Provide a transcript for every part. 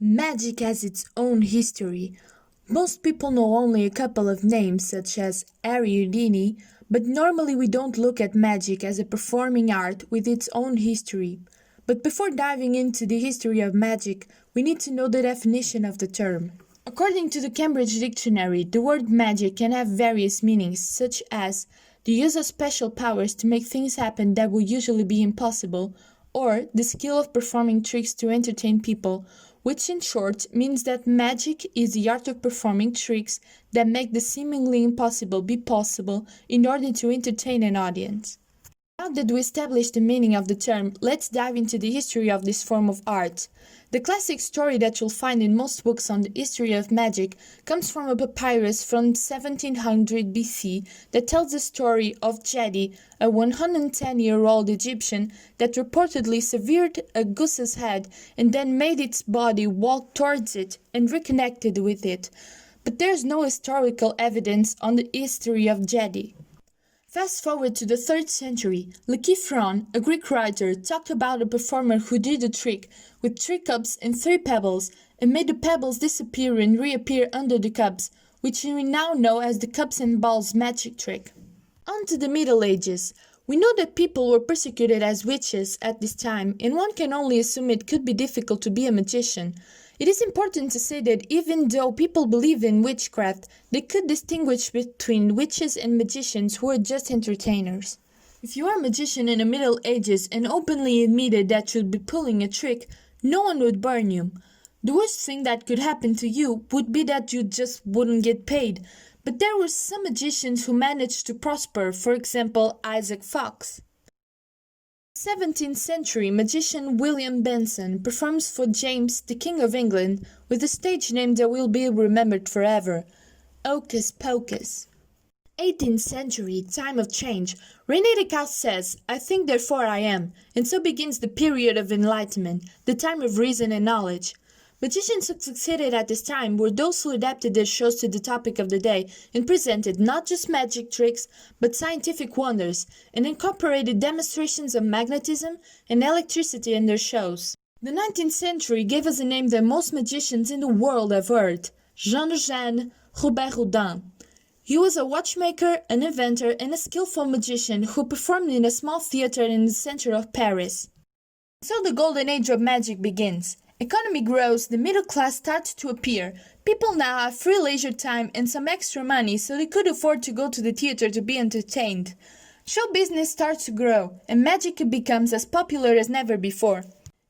Magic has its own history. Most people know only a couple of names such as Houdini, but normally we don't look at magic as a performing art with its own history. But before diving into the history of magic, we need to know the definition of the term. According to the Cambridge Dictionary, the word magic can have various meanings, such as the use of special powers to make things happen that would usually be impossible, or the skill of performing tricks to entertain people, which in short means that magic is the art of performing tricks that make the seemingly impossible be possible in order to entertain an audience. Now that we established the meaning of the term, let's dive into the history of this form of art. The classic story that you'll find in most books on the history of magic comes from a papyrus from 1700 BC that tells the story of Jedi, a 110-year-old Egyptian that reportedly severed a goose's head and then made its body walk towards it and reconnected with it. But there's no historical evidence on the history of Jedi. Fast forward to the 3rd century, Lycophron, a Greek writer, talked about a performer who did a trick with 3 cups and 3 pebbles and made the pebbles disappear and reappear under the cups, which we now know as the cups and balls magic trick. On to the Middle Ages. We know that people were persecuted as witches at this time, and one can only assume it could be difficult to be a magician. It is important to say that even though people believe in witchcraft, they could distinguish between witches and magicians who are just entertainers. If you are a magician in the Middle Ages and openly admitted that you'd be pulling a trick, no one would burn you. The worst thing that could happen to you would be that you just wouldn't get paid. But there were some magicians who managed to prosper, for example Isaac Fox. 17th century magician William Benson performs for James, the King of England, with a stage name that will be remembered forever, Hocus Pocus. 18th century, time of change, René Descartes says, "I think therefore I am," and so begins the period of enlightenment, the time of reason and knowledge. Magicians who succeeded at this time were those who adapted their shows to the topic of the day and presented not just magic tricks, but scientific wonders, and incorporated demonstrations of magnetism and electricity in their shows. The 19th century gave us a name that most magicians in the world have heard, Jean Robert Houdin. He was a watchmaker, an inventor, and a skillful magician who performed in a small theater in the center of Paris. So the golden age of magic begins. Economy grows, the middle class starts to appear. People now have free leisure time and some extra money, so they could afford to go to the theater to be entertained. Show business starts to grow, and magic becomes as popular as never before.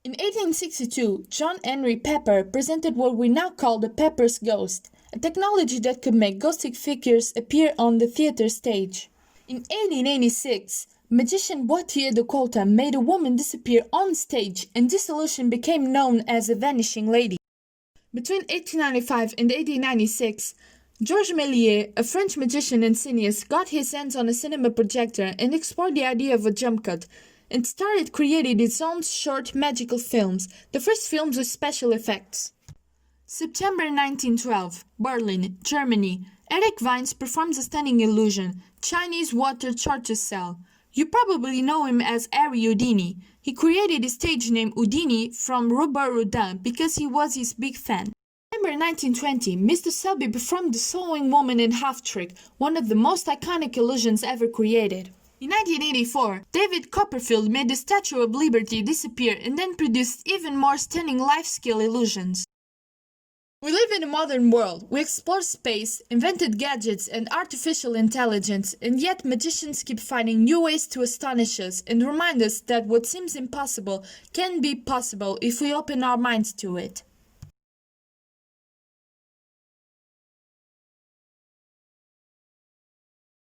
In 1862, John Henry Pepper presented what we now call the Pepper's Ghost, a technology that could make ghostly figures appear on the theater stage. In 1886, magician Boitier de Colta made a woman disappear on stage, and this illusion became known as a vanishing lady. Between 1895 and 1896, Georges Méliès, a French magician and cineast, got his hands on a cinema projector and explored the idea of a jump cut, and started creating his own short magical films, the first films with special effects. September 1912, Berlin, Germany. Eric Vines performs a stunning illusion, Chinese water tortoise cell. You probably know him as Houdini. He created his stage name Houdini from Robert Houdin because he was his big fan. September 1920, Mr. Selby performed the sewing woman in half trick, one of the most iconic illusions ever created. In 1984, David Copperfield made the Statue of Liberty disappear and then produced even more stunning life-skill illusions. We live in a modern world. We explore space, invented gadgets and artificial intelligence, and yet magicians keep finding new ways to astonish us and remind us that what seems impossible can be possible if we open our minds to it.